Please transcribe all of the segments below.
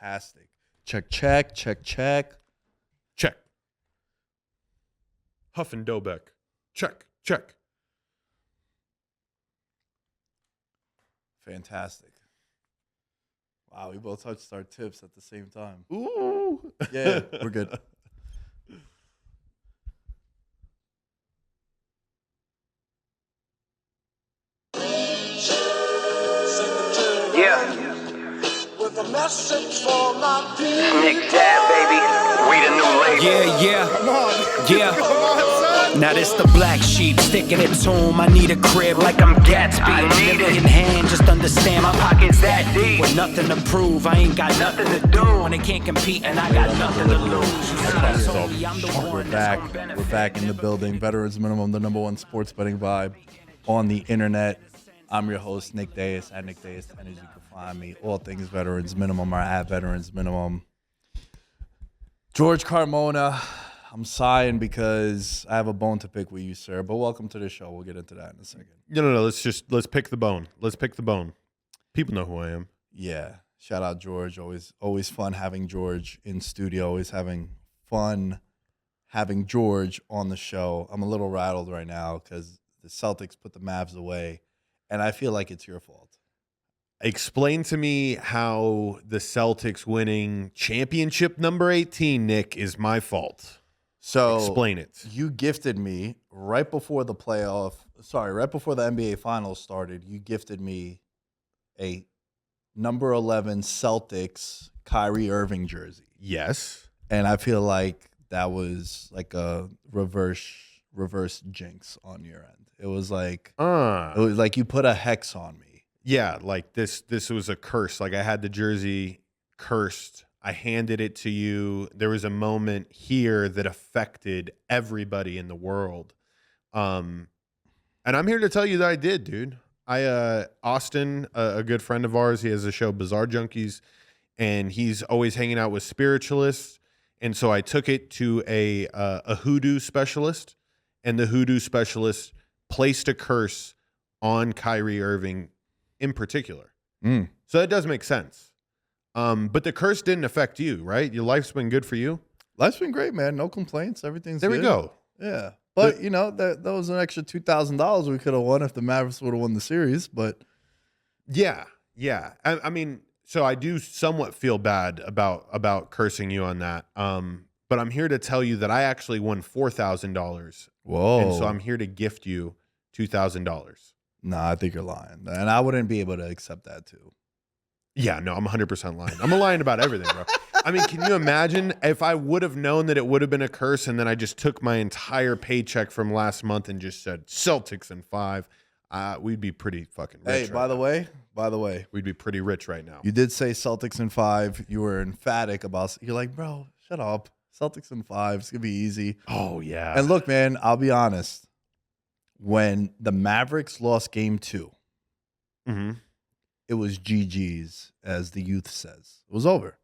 Fantastic. Check, check, check, check. Check. Huff and Dobeck. Check, check. Fantastic. Wow, we both touched our tips at the same time. Ooh. Yeah, we're good. Yeah. With a message for my people. Nick Dad, baby. We the new label. Yeah. Come on. Yeah. Come on, son. Now this the black sheep sticking it to him. I need a crib like I'm Gatsby. I need Nigga it. in hand, just understand my Pockets that deep. with nothing to prove. I ain't got nothing to do when they can't compete, and I got nothing to lose. You know, told me I'm the We're one back. that's gonna We're back in the building. Veterans Minimum, the #1 sports betting vibe on the internet. I'm your host, Nick Deus, at Nick Deus. And as you can find me, all things Veterans Minimum are at Veterans Minimum. George Carmona, I'm sighing because I have a bone to pick with you, sir. But welcome to the show. We'll get into that in a second. No. Let's pick the bone. Let's pick the bone. People know who I am. Yeah. Shout out George. Always fun having George in studio. Always having fun having George on the show. I'm a little rattled right now because the Celtics put the Mavs away, and I feel like it's your fault. Explain to me how the Celtics winning championship number 18, Nick, is my fault. So Explain it. You gifted me right before the NBA Finals started. You gifted me a number 11 Celtics Kyrie Irving jersey. Yes. And I feel like that was like a reverse jinx on your end. It was like you put a hex on me. Yeah, like this was a curse. Like I had the jersey cursed. I handed it to you. There was a moment here that affected everybody in the world. And I'm here to tell you that I did, dude. Austin, a good friend of ours, he has a show, Bizarre Junkies, and he's always hanging out with spiritualists. And so I took it to a hoodoo specialist, and the hoodoo specialist placed a curse on Kyrie Irving in particular. So that does make sense. But the curse didn't affect you, right? Your life's been good for you? Life's been great, man. No complaints. Everything's There good. we go. Yeah. But, that was an extra $2,000 we could have won if the Mavericks would have won the series. But Yeah. I mean, so I do somewhat feel bad about cursing you on that. But I'm here to tell you that I actually won $4,000. whoa. And so I'm here to gift you $2,000. Nah, I think you're lying. And I wouldn't be able to accept that, too. Yeah, no, I'm 100% lying. I'm lying about everything, bro. I mean, can you imagine if I would have known that it would have been a curse and then I just took my entire paycheck from last month and just said Celtics in 5? We'd be pretty fucking rich. Hey, by the way, we'd be pretty rich right now. you did say Celtics in 5. You were emphatic about. You're like, bro, shut up. Celtics in 5. It's gonna be easy. Oh yeah. And look, man, I'll be honest. When the Mavericks lost Game 2, Mm-hmm. it was GG's, as the youth says. It was over.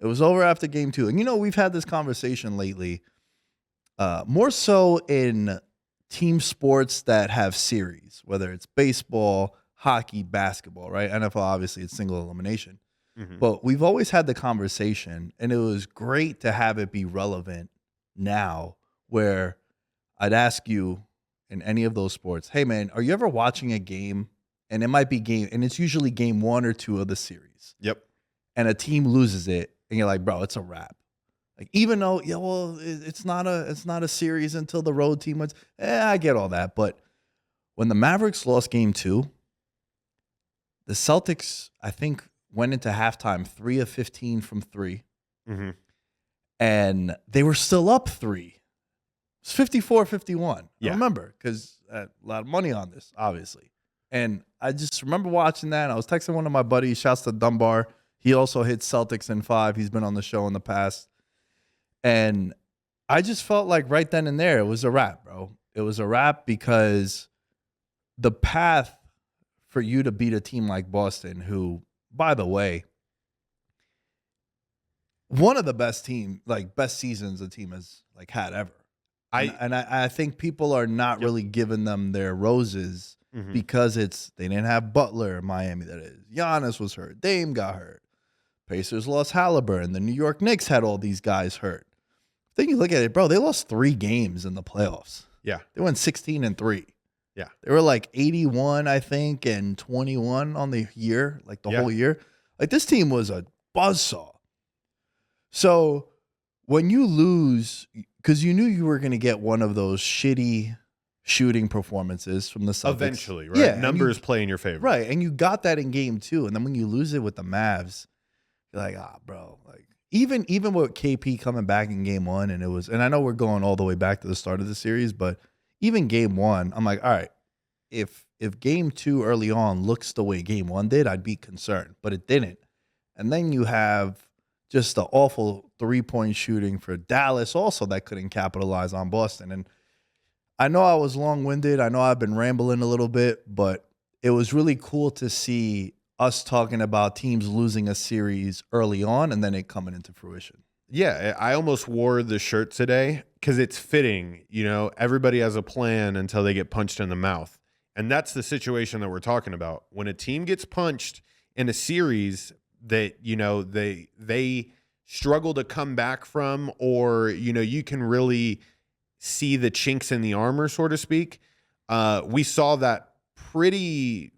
It was over after Game 2. And we've had this conversation lately, more so in team sports that have series, whether it's baseball, hockey, basketball, right? NFL, obviously, it's single elimination. Mm-hmm. But we've always had the conversation, and it was great to have it be relevant now, where I'd ask you in any of those sports, hey, man, are you ever watching a game, and it might be and it's usually game 1 or 2 of the series, Yep. and a team loses it, and you're like, bro, it's a wrap. Like, even though, it's not a series until the road team wins. I get all that. But when the Mavericks lost Game 2, the Celtics, I think, went into halftime 3 of 15 from 3. Mm-hmm. And they were still up 3. It's 54-51. Yeah. I remember, because I had a lot of money on this, obviously. And I just remember watching that. And I was texting one of my buddies, shouts to Dunbar. He also hit Celtics in 5. He's been on the show in the past. And I just felt like right then and there, it was a wrap, bro. It was a wrap because the path for you to beat a team like Boston, who, by the way, one of the best seasons a team has had ever. I think people are not really giving them their roses because they didn't have Butler in Miami. That is, Giannis was hurt, Dame got hurt, Pacers lost Halliburton. The New York Knicks had all these guys hurt. Then you look at it, bro, they lost 3 games in the playoffs. Yeah. They went 16-3. Yeah. They were like 81, I think, and 21 on the year, like the whole year. Like this team was a buzzsaw. So when you lose, because you knew you were going to get one of those shitty shooting performances from the Celtics. Eventually, right? Yeah, Numbers play in your favor. Right. And you got that in game 2. And then when you lose it with the Mavs, you're like, bro, like even with KP coming back in game 1, and I know we're going all the way back to the start of the series, but even game 1, I'm like, all right, if game 2 early on looks the way game 1 did, I'd be concerned, but it didn't. And then you have just the awful 3-point shooting for Dallas also that couldn't capitalize on Boston. And I know I was long-winded. I know I've been rambling a little bit, but it was really cool to see us talking about teams losing a series early on and then it coming into fruition. Yeah, I almost wore the shirt today because it's fitting. You know, everybody has a plan until they get punched in the mouth. And that's the situation that we're talking about. When a team gets punched in a series that, you know, they struggle to come back from, or, you know, you can really see the chinks in the armor, so to speak. We saw that pretty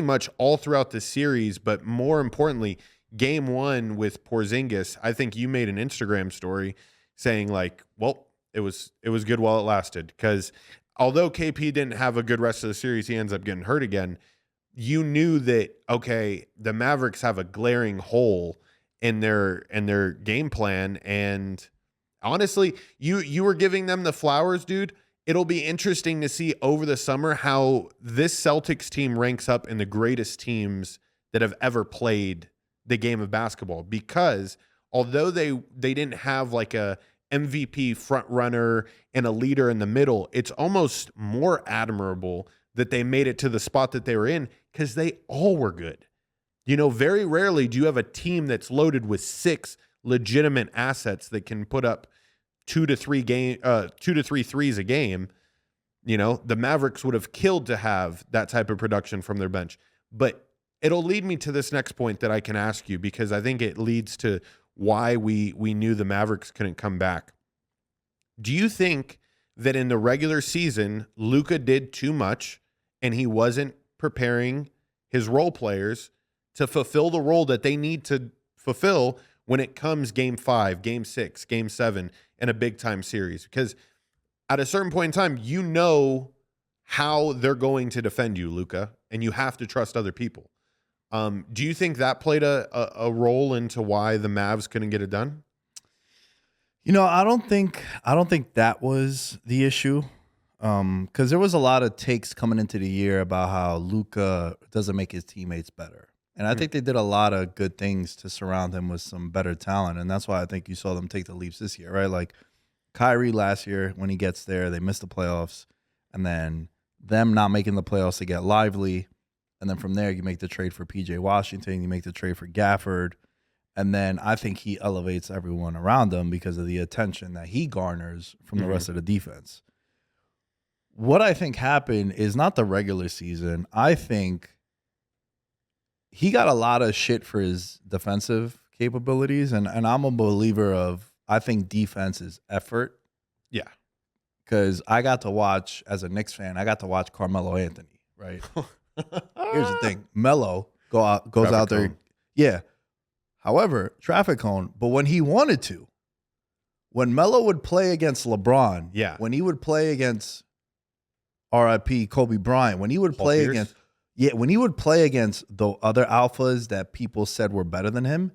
much all throughout the series, but more importantly, game 1 with Porzingis, I think you made an Instagram story saying like, well, it was good while it lasted, because although KP didn't have a good rest of the series, he ends up getting hurt again. You knew that, okay, the Mavericks have a glaring hole in their game plan, and honestly, you were giving them the flowers, dude. It'll be interesting to see over the summer how this Celtics team ranks up in the greatest teams that have ever played the game of basketball, because although they didn't have like a MVP front runner and a leader in the middle, it's almost more admirable that they made it to the spot that they were in because they all were good. You know, very rarely do you have a team that's loaded with 6 legitimate assets that can put up 2 to 3 threes a game. You know, the Mavericks would have killed to have that type of production from their bench. But it'll lead me to this next point that I can ask you, because I think it leads to why we knew the Mavericks couldn't come back. Do you think that in the regular season, Luka did too much and he wasn't preparing his role players to fulfill the role that they need to fulfill when it comes game 5, game 6, game 7 in a big time series? Because at a certain point in time, you know how they're going to defend you, Luka, and you have to trust other people. Do you think that played a role into why the Mavs couldn't get it done? You know, I don't think that was the issue, because there was a lot of takes coming into the year about how Luka doesn't make his teammates better, and I think they did a lot of good things to surround him with some better talent, and that's why I think you saw them take the leaps this year, right? Like Kyrie last year, when he gets there, they miss the playoffs, and then them not making the playoffs to get Lively. And then from there, you make the trade for P.J. Washington. You make the trade for Gafford. And then I think he elevates everyone around him because of the attention that he garners from the rest of the defense. What I think happened is not the regular season. I think he got a lot of shit for his defensive capabilities. And I'm a believer of, I think defense is effort. Yeah. Because I got to watch, as a Knicks fan, I got to watch Carmelo Anthony, right? Here's the thing. Melo goes Traffic out there. cone. Yeah. However, traffic cone. But when he wanted to, when Melo would play against LeBron, Yeah. when he would play against RIP Kobe Bryant, when he would Paul play Pierce? against, when he would play against the other alphas that people said were better than him,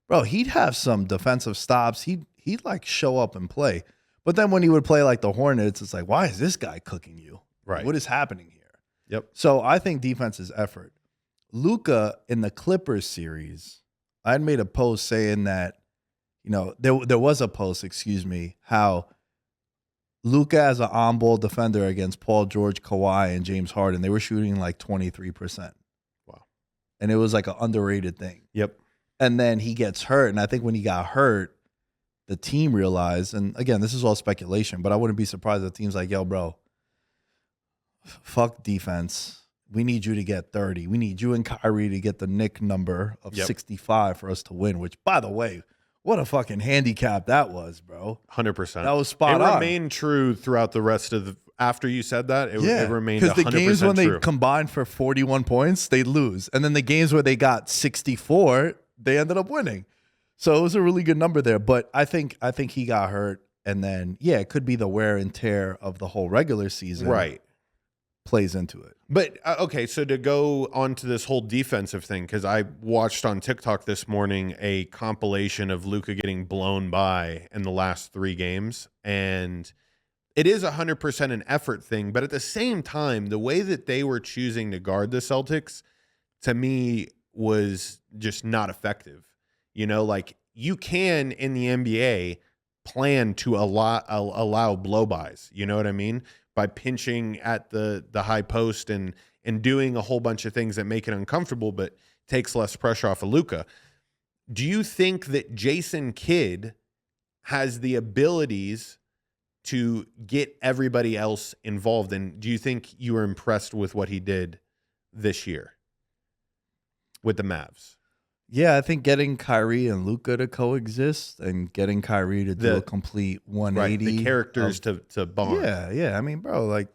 bro, he'd have some defensive stops. He'd like show up and play. But then when he would play like the Hornets, it's like, why is this guy cooking you? Right. What is happening here? Yep. So I think defense is effort. Luka in the Clippers series, I had made a post saying that, you know, there was a post, how Luka as an on-ball defender against Paul George, Kawhi, and James Harden, they were shooting like 23%. Wow. And it was like an underrated thing. Yep. And then he gets hurt. And I think when he got hurt, the team realized, and again, this is all speculation, but I wouldn't be surprised if the team's like, yo, bro, fuck defense. we need you to get 30. We need you and Kyrie to get the Nick number of 65 for us to win, which, by the way, what a fucking handicap that was, bro. 100%. That was spot on. It remained true throughout the rest of the, after you said that, it remained 100% because the games when true. they combined for 41 points, they lose. And then the games where they got 64, they ended up winning. So it was a really good number there. But I think he got hurt. And then, yeah, it could be the wear and tear of the whole regular season. Right. Plays into it. But, okay, so to go on to this whole defensive thing, because I watched on TikTok this morning a compilation of Luka getting blown by in the last 3 games. And it is 100% an effort thing. But at the same time, the way that they were choosing to guard the Celtics, to me, was just not effective. You know, like you can, in the NBA, plan to allow blow-bys. You know what I mean? By pinching at the high post and doing a whole bunch of things that make it uncomfortable, but takes less pressure off of Luka. Do you think that Jason Kidd has the abilities to get everybody else involved? And do you think you were impressed with what he did this year with the Mavs? Yeah, I think getting Kyrie and Luka to coexist and getting Kyrie to do a complete 180. Right, the characters to bond. Yeah. I mean, bro, like,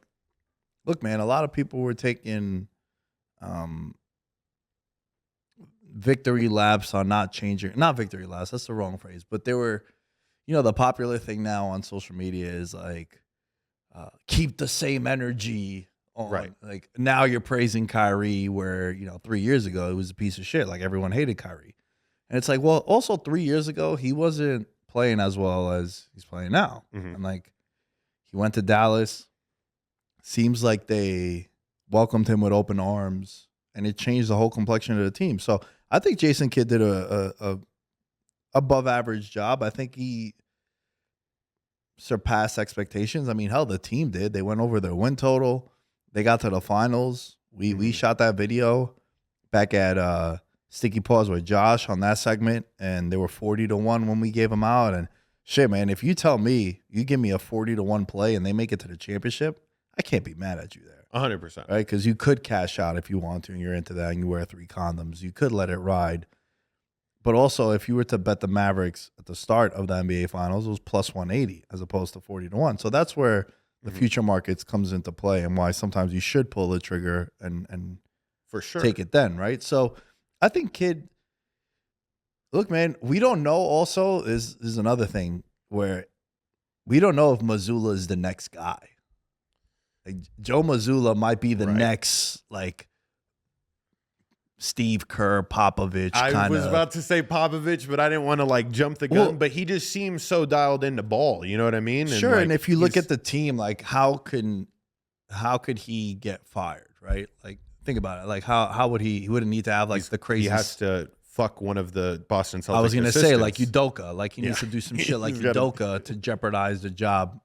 look, man, a lot of people were taking victory laps on not victory laps, that's the wrong phrase, but they were, you know, the popular thing now on social media is like, keep the same energy on. Right. Like now you're praising Kyrie where, you know, 3 years ago it was a piece of shit. Like everyone hated Kyrie. And it's like, well, also 3 years ago, he wasn't playing as well as he's playing now. Mm-hmm. And like he went to Dallas. Seems like they welcomed him with open arms and it changed the whole complexion of the team. So I think Jason Kidd did a above average job. I think he surpassed expectations. I mean, hell, the team did. They went over their win total. They got to the finals. We shot that video back at Sticky Paws with Josh on that segment, and they were 40-1 when we gave them out. And shit, man, if you tell me you give me a 40-1 play and they make it to the championship, I can't be mad at you there. 100%. Right? Because you could cash out if you want to, and you're into that, and you wear 3 condoms. You could let it ride. But also, if you were to bet the Mavericks at the start of the NBA Finals, it was plus 180 as opposed to 40-1. So that's where the future markets comes into play and why sometimes you should pull the trigger and for sure take it then, right? So I think Kidd, look, man, we don't know also is another thing where we don't know if Mazzulla is the next guy. Like Joe Mazzulla might be the next, like, Steve Kerr, Popovich kind of. I was about to say Popovich, but I didn't want to like jump the gun. Well, but he just seems so dialed into ball. You know what I mean? Sure. And if you look at the team, like how could he get fired? Right? Like think about it. Like how would he wouldn't need to have like the crazy. He has to fuck one of the Boston Celtics. I was gonna assistants. say like Udoka. Like he needs to do some shit like Udoka to jeopardize the job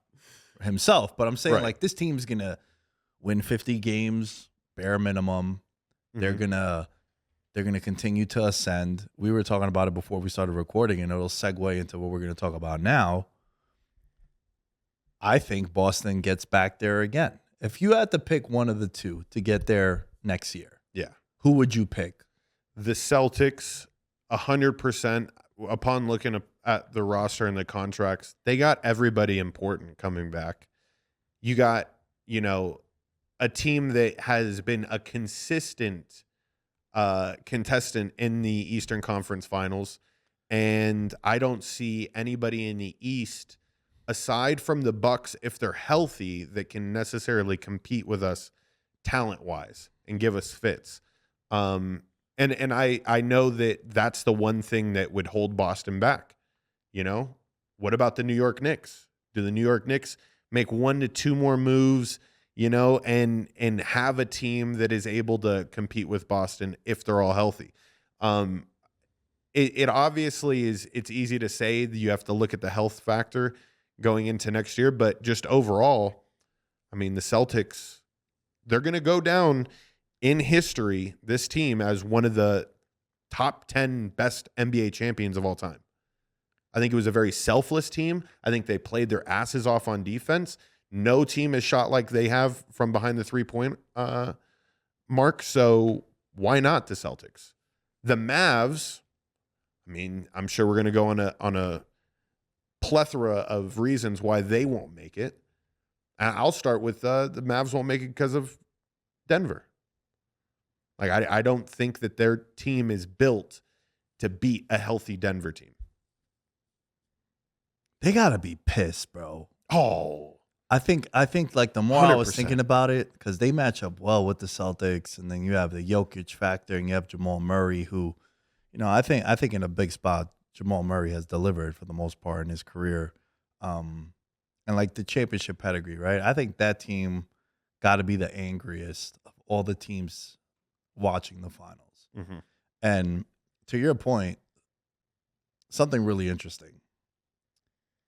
himself. But I'm saying like this team's gonna win 50 games bare minimum. They're gonna continue to ascend. We were talking about it before we started recording, and it'll segue into what we're going to talk about now. I think Boston gets back there again. If you had to pick one of the two to get there next year, who would you pick? The Celtics, 100%. Upon looking at the roster and the contracts, they got everybody important coming back. You got, you know, a team that has been a consistent contestant in the Eastern Conference Finals, and I don't see anybody in the East aside from the Bucks, if they're healthy, that can necessarily compete with us talent-wise and give us fits. And I know that that's the one thing that would hold Boston back. You know, what about the New York Knicks? Do the New York Knicks make 1 to 2 more moves? You know, and have a team that is able to compete with Boston if they're all healthy. It obviously is. It's easy to say that you have to look at the health factor going into next year, but just overall, I mean, the Celtics, they're going to go down in history, this team, as one of the top 10 best NBA champions of all time. I think it was a very selfless team. I think they played their asses off on defense. No team has shot like they have from behind the 3-point Mark. So why not the Celtics? The Mavs, I mean, I'm sure we're going to go on a plethora of reasons why they won't make it. I'll start with the Mavs won't make it because of Denver. Like, I don't think that their team is built to beat a healthy Denver team. They gotta be pissed, bro. Oh, I think like the more I was 100%. thinking about it, because they match up well with the Celtics, and then you have the Jokic factor, and you have Jamal Murray, who, I think in a big spot, Jamal Murray has delivered for the most part in his career, and like the championship pedigree, right? I think that team got to be the angriest of all the teams watching the finals. mm-hmm. And to your point, something really interesting.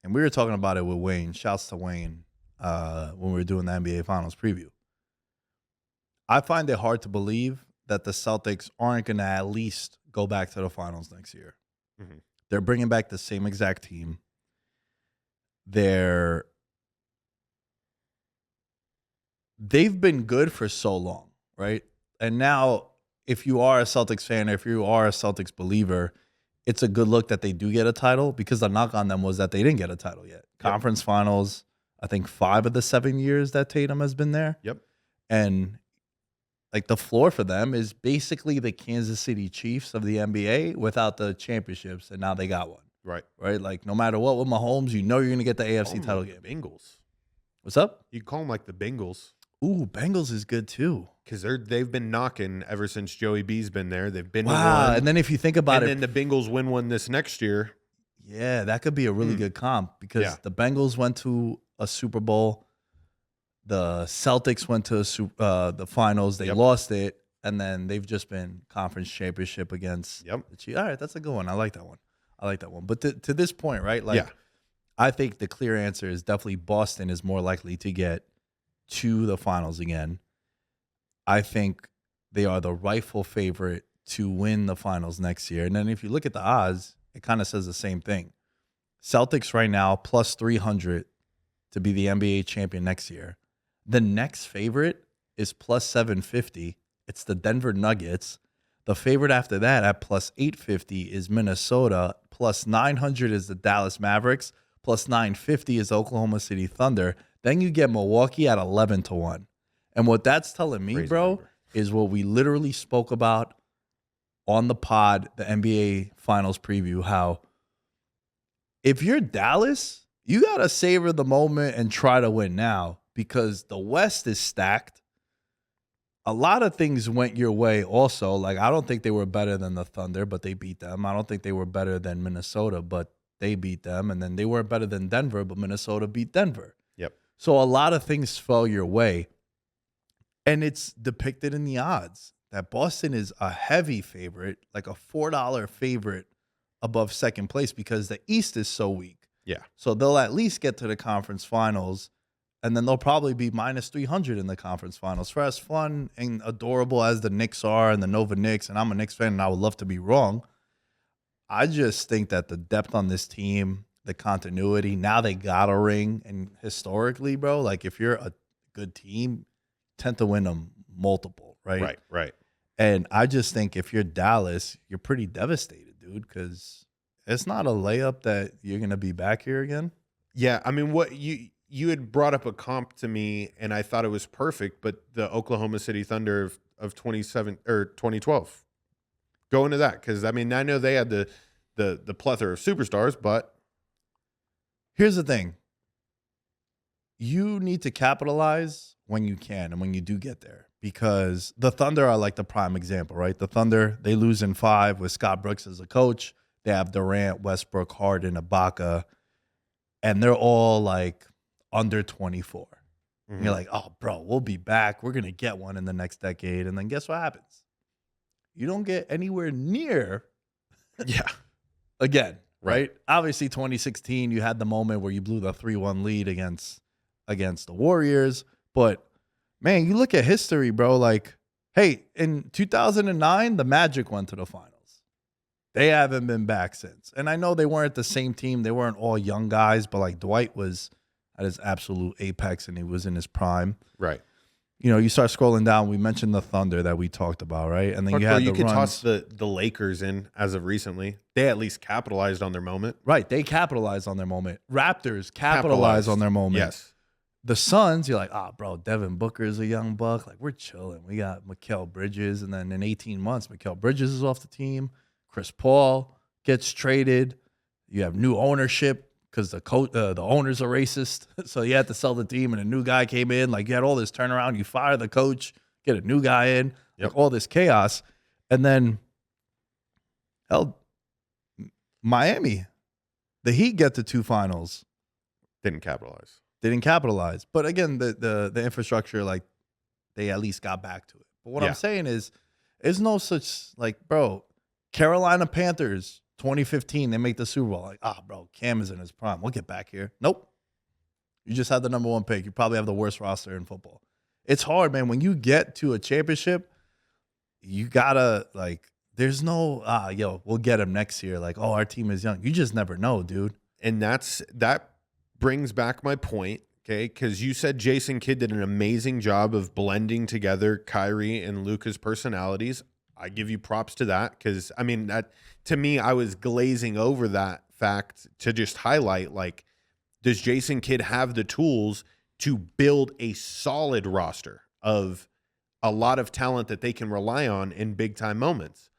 And we were talking about it with Wayne. Shouts to Wayne when we were doing the NBA Finals preview. I find it hard to believe that the Celtics aren't going to at least go back to the finals next year. Mm-hmm. They're bringing back the same exact team. They've been good for so long, right? And now, if you are a Celtics fan, or if you are a Celtics believer, it's a good look that they do get a title, because the knock on them was that they didn't get a title yet. Conference finals, I think 5 of the 7 years that Tatum has been there. Yep. And like the floor for them is basically the Kansas City Chiefs of the NBA without the championships, and now they got one. Right. Right? Like no matter what with Mahomes, you're going to get the AFC title game. Bengals. What's up? You call them like the Bengals. Ooh, Bengals is good too. Because they've been knocking ever since Joey B's been there. They've been to Wow. one. And then if you think about and it, then the Bengals win one this next year. yeah, that could be a really good comp, because the Bengals went to a Super Bowl. The Celtics went to the finals. They lost it. And then they've just been conference championship against the Chiefs. All right, that's a good one. I like that one. But to this point, right? Like, I think the clear answer is definitely Boston is more likely to get to the finals again. I think they are the rightful favorite to win the finals next year. And then if you look at the odds, it kind of says the same thing. Celtics right now plus 300 to be the NBA champion next year. The next favorite is plus 750. It's the Denver Nuggets. The favorite after that at plus 850 is Minnesota. Plus 900 is the Dallas Mavericks. Plus 950 is Oklahoma City Thunder. Then you get Milwaukee at 11-1. And what that's telling me, Crazy bro, number. is what we literally spoke about on the pod, the NBA Finals preview, how if you're Dallas, you got to savor the moment and try to win now, because the West is stacked. A lot of things went your way also. Like, I don't think they were better than the Thunder, but they beat them. I don't think they were better than Minnesota, but they beat them. And then they weren't better than Denver, but Minnesota beat Denver. Yep. So a lot of things fell your way. And it's depicted in the odds that Boston is a heavy favorite, like a $4 favorite above second place, because the East is so weak. Yeah. So they'll at least get to the conference finals, and then they'll probably be minus 300 in the conference finals. For as fun and adorable as the Knicks are and the Nova Knicks, and I'm a Knicks fan and I would love to be wrong, I just think that the depth on this team, the continuity, now they got a ring. And historically, bro, like if you're a good team, tend to win them multiple, right? Right. And I just think if you're Dallas, you're pretty devastated, dude, because it's not a layup that you're going to be back here again. Yeah, I mean, what you had brought up a comp to me, and I thought it was perfect, but the Oklahoma City Thunder of 2012. Go into that, because I mean, I know they had the plethora of superstars, but here's the thing. You need to capitalize when you can and when you do get there, because the Thunder are like the prime example, right? The Thunder, they lose in 5 with Scott Brooks as a coach. They have Durant, Westbrook, Harden, Ibaka, and they're all like under 24. And you're like, oh, bro, we'll be back. We're going to get one in the next decade. And then guess what happens? You don't get anywhere near again, right? Obviously, 2016, you had the moment where you blew the 3-1 lead against the Warriors. But, man, you look at history, bro. Like, hey, in 2009, the Magic went to the finals. They haven't been back since. And I know they weren't the same team. They weren't all young guys, but, like, Dwight was at his absolute apex and he was in his prime. right. you start scrolling down. We mentioned the Thunder that we talked about, right? And then But you had you the could runs. toss the Lakers in as of recently. They at least capitalized on their moment. Right, they capitalized on their moment. Raptors capitalized on their moment. Yes. The Suns, you're like, bro, Devin Booker's a young buck. Like, we're chilling. We got Mikal Bridges, and then in 18 months, Mikal Bridges is off the team. Chris Paul gets traded. You have new ownership because the owners are racist, so you had to sell the team, and a new guy came in. Like, you had all this turnaround. You fire the coach, get a new guy in, like all this chaos, and then hell, Miami, the Heat get to 2 finals. Didn't capitalize. They didn't capitalize. But again, the infrastructure, like, they at least got back to it. But what I'm saying is, there's no such, like, bro, Carolina Panthers, 2015, they make the Super Bowl. Like, bro, Cam is in his prime. We'll get back here. Nope. You just had the number 1 pick. You probably have the worst roster in football. It's hard, man. When you get to a championship, you gotta, like, there's no, we'll get him next year. Like, our team is young. You just never know, dude. And that brings back my point, okay? Because you said Jason Kidd did an amazing job of blending together Kyrie and Luka's personalities. I give you props to that because, I mean, that to me, I was glazing over that fact to just highlight, like, does Jason Kidd have the tools to build a solid roster of a lot of talent that they can rely on in big-time moments?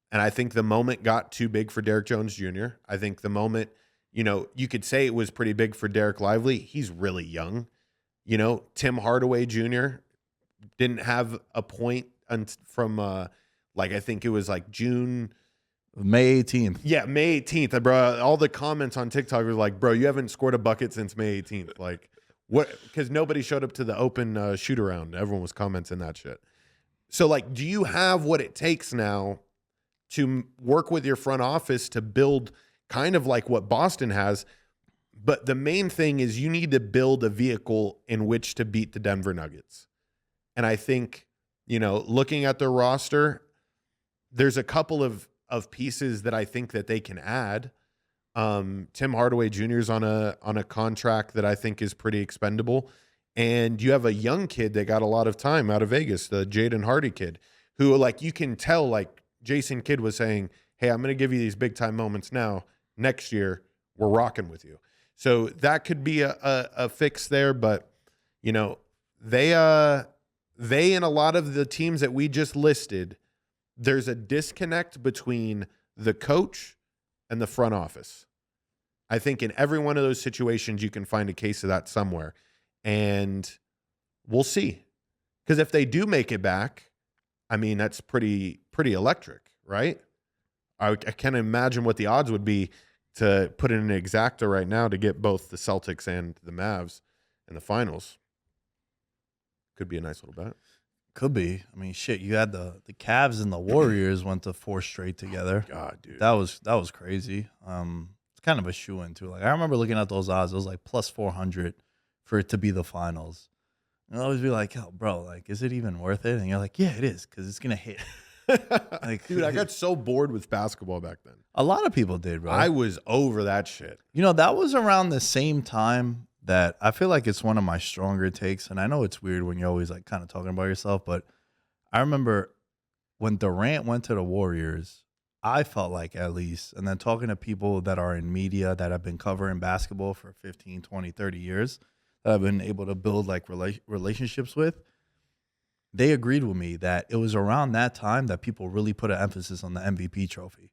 And I think the moment got too big for Derrick Jones Jr. I think the moment, you could say it was pretty big for Derek Lively. He's really young. Tim Hardaway Jr. didn't have a point from, I think it was like May 18th. Yeah, May 18th. Bro, all the comments on TikTok were like, bro, you haven't scored a bucket since May 18th. Like, what? Because nobody showed up to the open shoot around. Everyone was commenting that shit. So, like, do you have what it takes now to work with your front office to build kind of like what Boston has? But the main thing is you need to build a vehicle in which to beat the Denver Nuggets. And I think, looking at their roster, there's a couple of pieces that I think that they can add. Tim Hardaway Jr. is on a contract that I think is pretty expendable. And you have a young kid that got a lot of time out of Vegas, the Jaden Hardy kid, who, like, you can tell, like Jason Kidd was saying, hey, I'm going to give you these big time moments now. Next year, we're rocking with you. So that could be a fix there. But, they and a lot of the teams that we just listed, there's a disconnect between the coach and the front office. I think in every one of those situations, you can find a case of that somewhere. And we'll see. Because if they do make it back, I mean, that's pretty electric, right? I can't imagine what the odds would be to put in an exacta right now to get both the Celtics and the Mavs in the finals. Could be a nice little bet. Could be. I mean, shit, you had the Cavs and the Warriors went to 4 straight together. God, dude. That was crazy. It's kind of a shoe-in, too. Like, I remember looking at those odds. It was like plus 400 for it to be the finals. And I'll always be like, oh, bro, like, is it even worth it? And you're like, yeah, it is, because it's going to hit. Like, dude, I got so bored with basketball back then. A lot of people did, bro. I was over that shit. That was around the same time that I feel like it's one of my stronger takes. And I know it's weird when you're always like kind of talking about yourself, but I remember when Durant went to the Warriors, I felt like, at least, and then talking to people that are in media that have been covering basketball for 15, 20, 30 years, that I've been able to build like relationships with, they agreed with me that it was around that time that people really put an emphasis on the MVP trophy.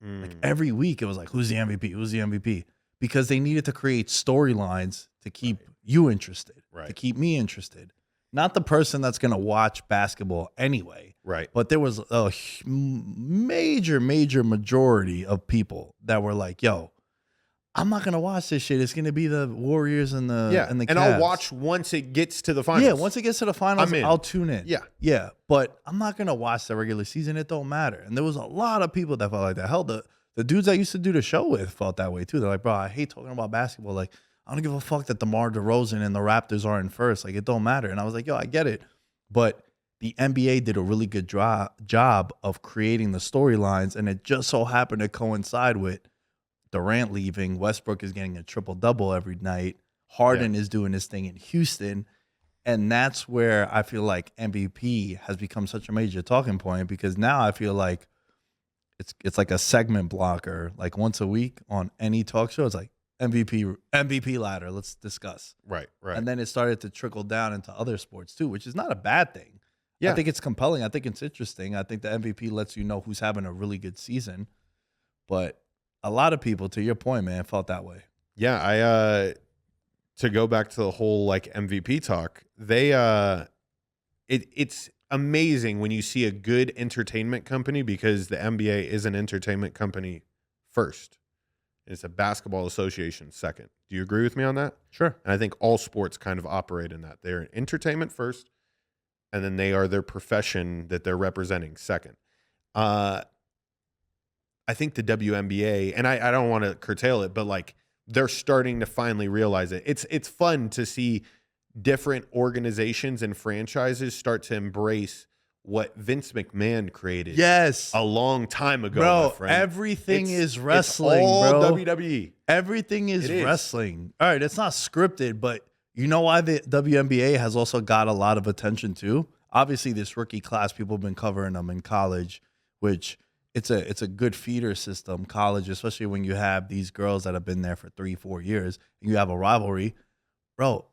Like every week it was like, who's the MVP? Who's the MVP? Because they needed to create storylines to keep you interested, to keep me interested. Not the person that's going to watch basketball anyway. Right. But there was a major majority of people that were like, yo, I'm not going to watch this shit. It's going to be the Warriors and the Cavs. And I'll watch once it gets to the finals. Yeah, once it gets to the finals, I'll tune in. Yeah. Yeah, but I'm not going to watch the regular season. It don't matter. And there was a lot of people that felt like that. Hell, the dudes I used to do the show with felt that way too. They're like, bro, I hate talking about basketball. Like, I don't give a fuck that DeMar DeRozan and the Raptors are in first. Like, it don't matter. And I was like, yo, I get it. But the NBA did a really good job of creating the storylines, and it just so happened to coincide with Durant leaving. Westbrook is getting a triple-double every night. Harden is doing this thing in Houston. And that's where I feel like MVP has become such a major talking point, because now I feel like it's like a segment blocker, like once a week on any talk show. It's like MVP ladder. Let's discuss. Right. And then it started to trickle down into other sports too, which is not a bad thing. Yeah. I think it's compelling. I think it's interesting. I think the MVP lets you know who's having a really good season. But a lot of people, to your point, man, felt that way. Yeah, I to go back to the whole like MVP talk, it's amazing when you see a good entertainment company, because the NBA is an entertainment company first. It's a basketball association second. Do you agree with me on that? Sure. And I think all sports kind of operate in that. They're entertainment first, and then they are their profession that they're representing second. I think the WNBA, and I don't want to curtail it, but like they're starting to finally realize it. It's fun to see different organizations and franchises start to embrace what Vince McMahon created. Yes. A long time ago, Bro, my friend. everything is It's wrestling, all bro. WWE. Everything is It is. wrestling. All right, it's not scripted, but you know why the WNBA has also got a lot of attention too? Obviously, this rookie class, people have been covering them in college, which it's a good feeder system, college, especially when you have these girls that have been there for 3-4 years and you have a rivalry. Bro,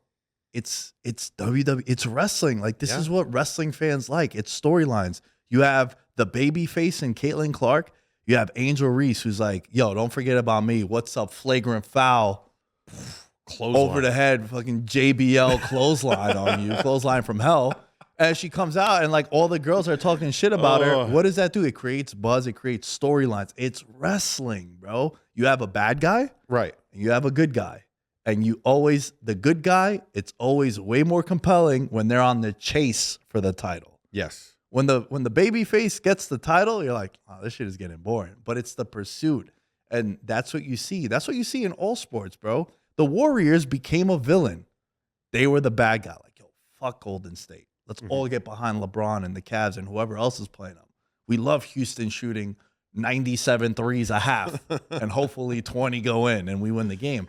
it's WWE, it's wrestling. Like, this is what wrestling fans like. It's storylines. You have the baby face and Caitlin Clark. You have Angel Reese, who's like, yo, don't forget about me. What's up? Flagrant foul. Clothesline. Over the head, fucking JBL clothesline on you. Clothesline from hell. And she comes out and like all the girls are talking shit about her. What does that do? It creates buzz. It creates storylines. It's wrestling, bro. You have a bad guy. Right. And you have a good guy. And you always, the good guy, it's always way more compelling when they're on the chase for the title. Yes. When the baby face gets the title, you're like, oh, this shit is getting boring. But it's the pursuit. And that's what you see. That's what you see in all sports, bro. The Warriors became a villain. They were the bad guy. Like, yo, fuck Golden State. Let's all get behind LeBron and the Cavs and whoever else is playing them. We love Houston shooting 97 threes a half and hopefully 20 go in and we win the game.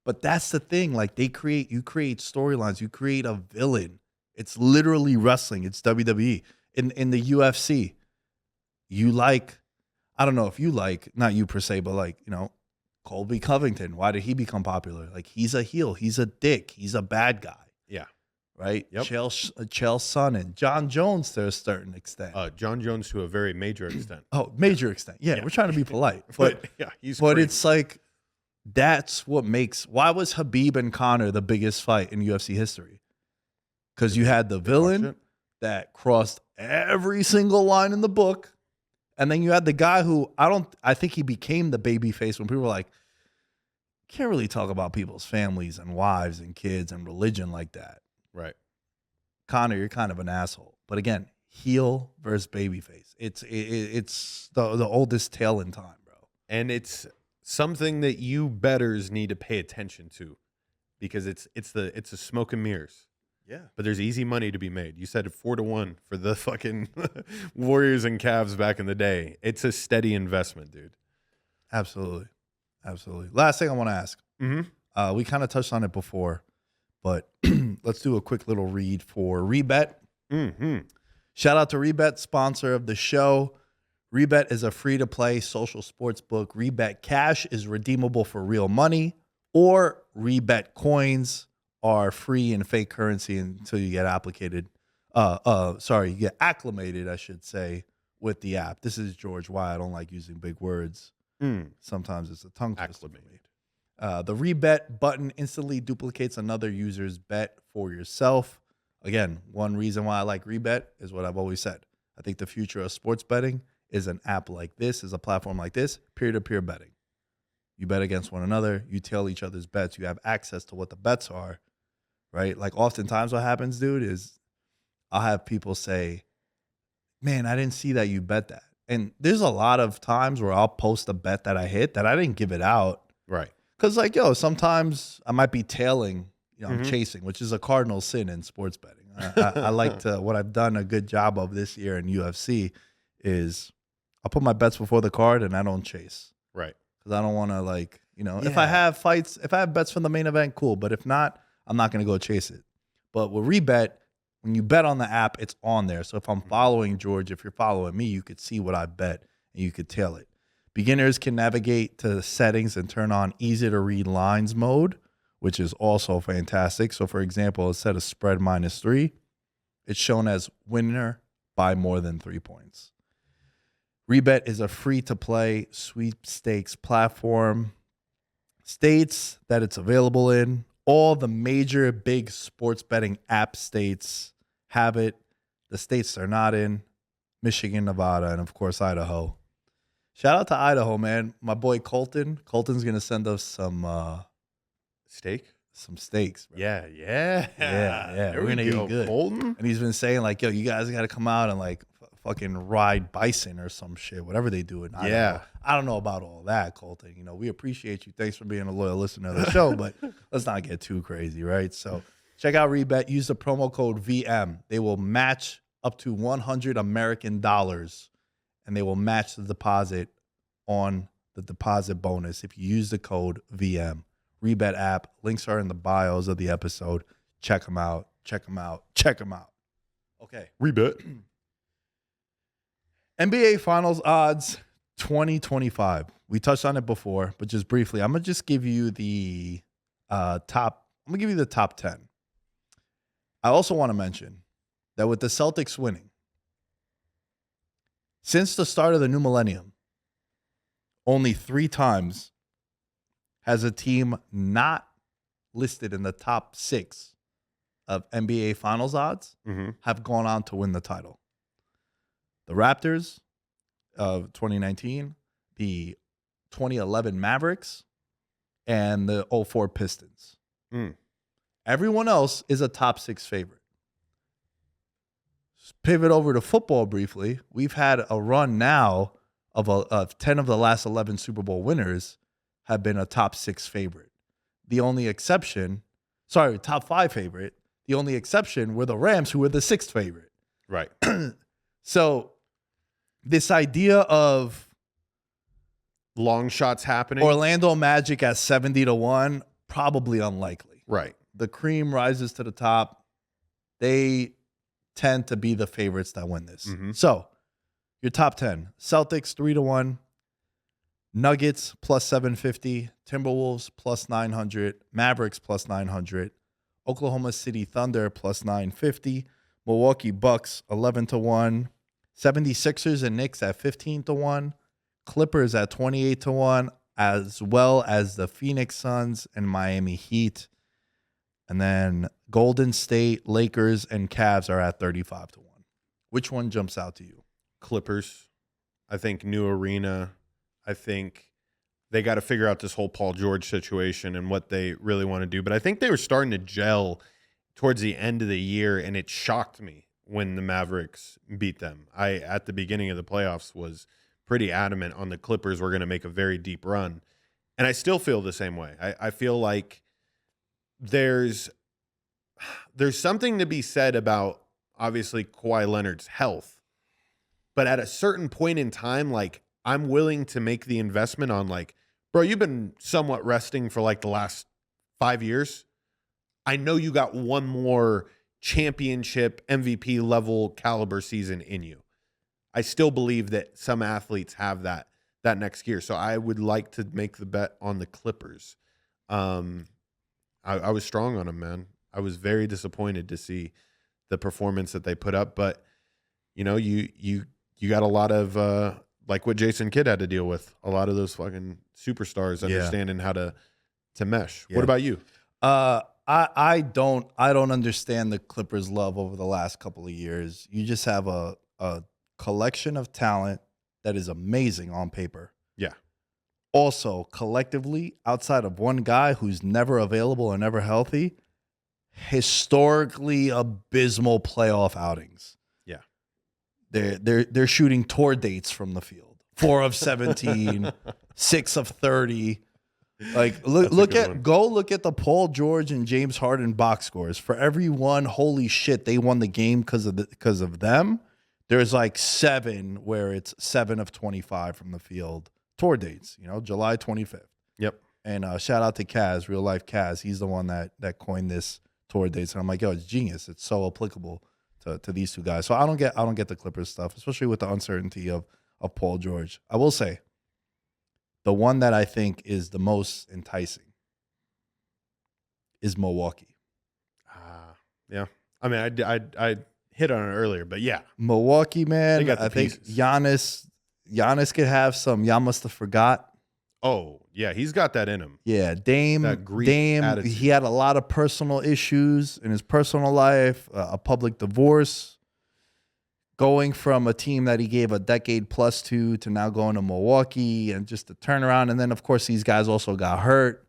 But that's the thing. Like, you create storylines. You create a villain. It's literally wrestling. It's WWE. In the UFC, you like, I don't know if you like, not you per se, but like, you know, Colby Covington. Why did he become popular? Like, he's a heel. He's a dick. He's a bad guy. Yeah. Right? Yep. Chael Sonnen. John Jones to a certain extent. John Jones to a very major extent. Oh, major extent. Yeah, we're trying to be polite. But yeah, he's but crazy. it's like, that's what makes, why was Habib and Conor the biggest fight in UFC history? Because you had the villain that crossed every single line in the book. And then you had the guy who I think he became the baby face when people were like, can't really talk about people's families and wives and kids and religion like that. Right. Conor, you're kind of an asshole. But again, heel versus babyface. It's the oldest tale in time, bro. And it's something that you bettors need to pay attention to, because it's a smoke and mirrors. Yeah. But there's easy money to be made. You said 4-1 for the fucking Warriors and Cavs back in the day. It's a steady investment, dude. Absolutely. Absolutely. Last thing I want to ask. Mm-hmm. We kind of touched on it before, but let's do a quick little read for Rebet. Mm-hmm. Shout out to Rebet, sponsor of the show. Rebet is a free-to-play social sports book. Rebet Cash is redeemable for real money, or Rebet coins are free and fake currency until you get you get acclimated, I should say, with the app. This is George, why I don't like using big words. Sometimes it's a tongue twister for me. The Rebet button instantly duplicates another user's bet for yourself. Again, one reason why I like Rebet is what I've always said. I think the future of sports betting is an app like this, is a platform like this, peer-to-peer betting. You bet against one another. You tell each other's bets. You have access to what the bets are, right? Like, oftentimes what happens, dude, is I'll have people say, man, I didn't see that you bet that. And there's a lot of times where I'll post a bet that I hit that I didn't give it out. Right. Because, like, yo, sometimes I might be tailing, you know, I'm chasing, which is a cardinal sin in sports betting. I like to, what I've done a good job of this year in UFC is I'll put my bets before the card and I don't chase. Right. Because I don't want to, like, you know, if I have fights, if I have bets from the main event, cool. But if not, I'm not going to go chase it. But with Rebet, when you bet on the app, it's on there. So if I'm following George, if you're following me, you could see what I bet and you could tail it. Beginners can navigate to the settings and turn on easy to read lines mode, which is also fantastic. So for example, instead of spread -3, it's shown as winner by more than 3 points. Rebet is a free-to-play sweepstakes platform. States that it's available in. All the major big sports betting app states have it. The states they're not in, Michigan, Nevada, and of course, Idaho. Shout out to Idaho, man. My boy Colton. Colton's going to send us some Steak? some steaks. Bro. Yeah. Yeah. There We're we going to go. eat good. Colton? And he's been saying, like, yo, you guys got to come out and, like, fucking ride bison or some shit, whatever they do in Idaho. Yeah. I don't know about all that, Colton. You know, we appreciate you. Thanks for being a loyal listener to the show, but let's not get too crazy, right? So check out Rebet. Use the promo code VM. They will match up to $100 American dollars, and they will match the deposit on the deposit bonus if you use the code VM. Rebet app. Links are in the bios of the episode. Check them out. Check them out. Check them out. Okay. Rebet. NBA Finals odds 2025. We touched on it before, but just briefly, I'm gonna just give you the top. I'm gonna give you the top 10. I also want to mention that with the Celtics winning, since the start of the new millennium, only 3 times has a team not listed in the top 6 of NBA Finals odds have gone on to win the title. The Raptors of 2019, the 2011 Mavericks, and the 04 Pistons. Everyone else is a top 6 favorite. Pivot over to football briefly. We've had a run now of 10 of the last 11 Super Bowl winners have been a top 6 favorite. The only exception, top 5 favorite. The only exception were the Rams, who were the 6th favorite. Right. So this idea of Long shots happening. Orlando Magic at 70-1, probably unlikely. Right. The cream rises to the top. They tend to be the favorites that win this. So your top 10, Celtics 3-1, Nuggets plus 750, Timberwolves plus 900, Mavericks plus 900, Oklahoma City Thunder plus 950, Milwaukee Bucks 11-1, 76ers and Knicks at 15-1, Clippers at 28-1, as well as the Phoenix Suns and Miami Heat. And then Golden State, Lakers, and Cavs are at 35-1. Which one jumps out to you? Clippers. I think new arena. I think they got to figure out this whole Paul George situation and what they really want to do. But I think they were starting to gel towards the end of the year, and it shocked me when the Mavericks beat them. I, at the beginning of the playoffs, was pretty adamant on the Clippers were going to make a very deep run. And I still feel the same way. I feel like there's something to be said about, obviously, Kawhi Leonard's health. But at a certain point in time, like, I'm willing to make the investment on, like, bro, you've been somewhat resting for like the last 5 years. I know you got one more championship MVP level caliber season in you. I still believe that some athletes have that next year. So I would like to make the bet on the Clippers. I was strong on them, man. I was very disappointed to see the performance that they put up. But, you know, you got a lot of like what Jason Kidd had to deal with, a lot of those fucking superstars understanding how to mesh. Yeah. What about you? I don't understand the Clippers' love over the last couple of years. You just have a collection of talent that is amazing on paper. Yeah. Also, collectively, outside of one guy who's never available or never healthy, historically abysmal playoff outings. Yeah. They're shooting tour dates from the field. 4 of 17, 6 of 30. Like look at the Paul George and James Harden box scores. For every one, holy shit, they won the game because of them. There's like 7 where it's 7 of 25 from the field. Tour dates, you know, July 25th. Yep. And shout out to Kaz, real life Kaz. He's the one that coined this tour dates, and I'm like, yo, it's genius. It's so applicable to these two guys. So I don't get the Clippers stuff, especially with the uncertainty of Paul George. I will say, the one that I think is the most enticing is Milwaukee. Yeah. I mean, I hit on it earlier, but yeah. Milwaukee, man. They got the I think pieces. Giannis could have some. Y'all must have forgot. Oh, yeah. He's got that in him. Yeah, Dame. That Greek Dame. attitude. He had a lot of personal issues in his personal life. A public divorce. Going from a team that he gave a decade plus to now going to Milwaukee, and just the turnaround. And then, of course, these guys also got hurt.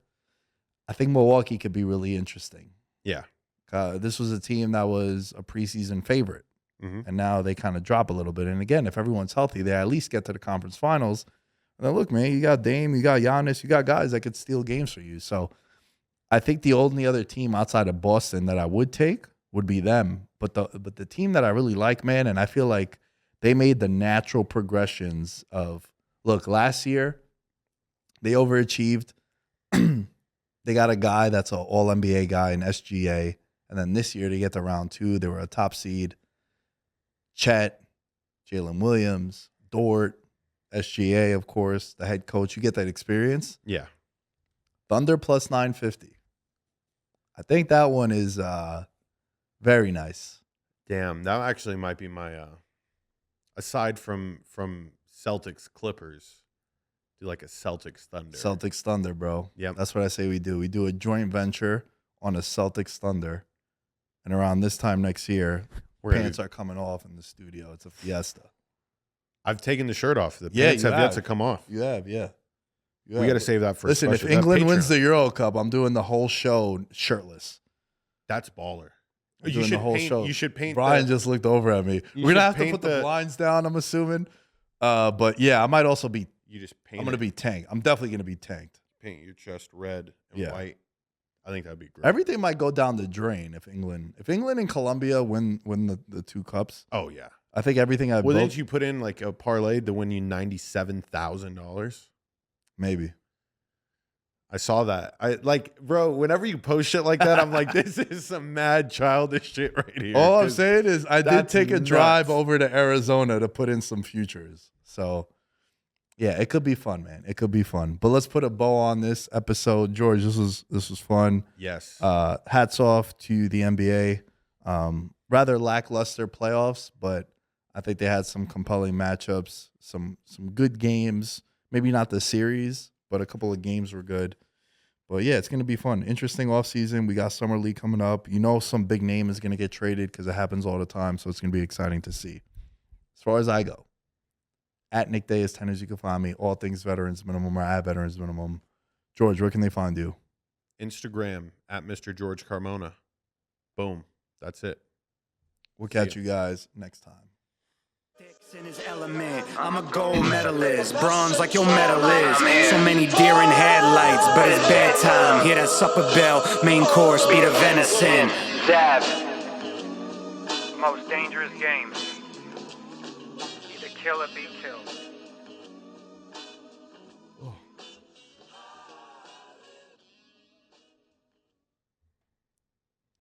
I think Milwaukee could be really interesting. Yeah. This was a team that was a preseason favorite, and now they kind of drop a little bit. And again, if everyone's healthy, they at least get to the conference finals. And then look, man, you got Dame, you got Giannis, you got guys that could steal games for you. So I think the only other team outside of Boston that I would take would be them. But the team that I really like, man, and I feel like they made the natural progressions of, look, last year they overachieved. They got a guy that's an all-NBA guy in SGA. And then this year, to get to round 2, they were a top seed. Chet, Jalen Williams, Dort, SGA, of course, the head coach. You get that experience. Yeah. Thunder plus 950. I think that one is very nice. Damn. That actually might be my, aside from Celtics Clippers, do like a Celtics Thunder. Celtics Thunder, bro. Yeah. That's what I say we do. We do a joint venture on a Celtics Thunder. And around this time next year, pants are coming off in the studio. It's a fiesta. I've taken the shirt off. The Yeah, pants you have yet have. to come off. You have, yeah. We got to save that for Listen, a if special, England that wins Patreon. the Euro Cup, I'm doing the whole show shirtless. That's baller. I'm doing the whole show. You should paint. Brian just looked over at me. You We're gonna should have to paint put the the- blinds down, I'm assuming. But yeah, I might also be. You just paint. I'm gonna be tanked. I'm definitely gonna be tanked. paint your chest red and Yeah. white. I think that'd be great. Everything might go down the drain if England and Colombia win the 2 cups. Oh yeah. I think everything I've Well, built, didn't you put in like a parlay to win you $97,000? maybe. I saw that. I like, bro. Whenever you post shit like that, I'm like, this is some mad childish shit right here. All I'm 'Cause saying is I did that's take a drive nuts. over to Arizona to put in some futures. So yeah, it could be fun, man. It could be fun. But let's put a bow on this episode. George, this was fun. Yes. Hats off to the NBA. Rather lackluster playoffs, but I think they had some compelling matchups, some good games. Maybe not the series, but a couple of games were good. But yeah, it's going to be fun. Interesting offseason. We got Summer League coming up. You know some big name is going to get traded because it happens all the time, so it's going to be exciting to see. As far as I go, at Nick Day is 10 as you can find me. All things Veterans Minimum or at Veterans Minimum. George, where can they find you? Instagram at Mr. George Carmona. Boom. That's it. We'll catch you guys next time. In his element, I'm a gold medalist, bronze like your medal is. So many deer in headlights, but it's bedtime. Hear that supper bell, main course be the venison. Dab, most dangerous game. Either kill or be killed.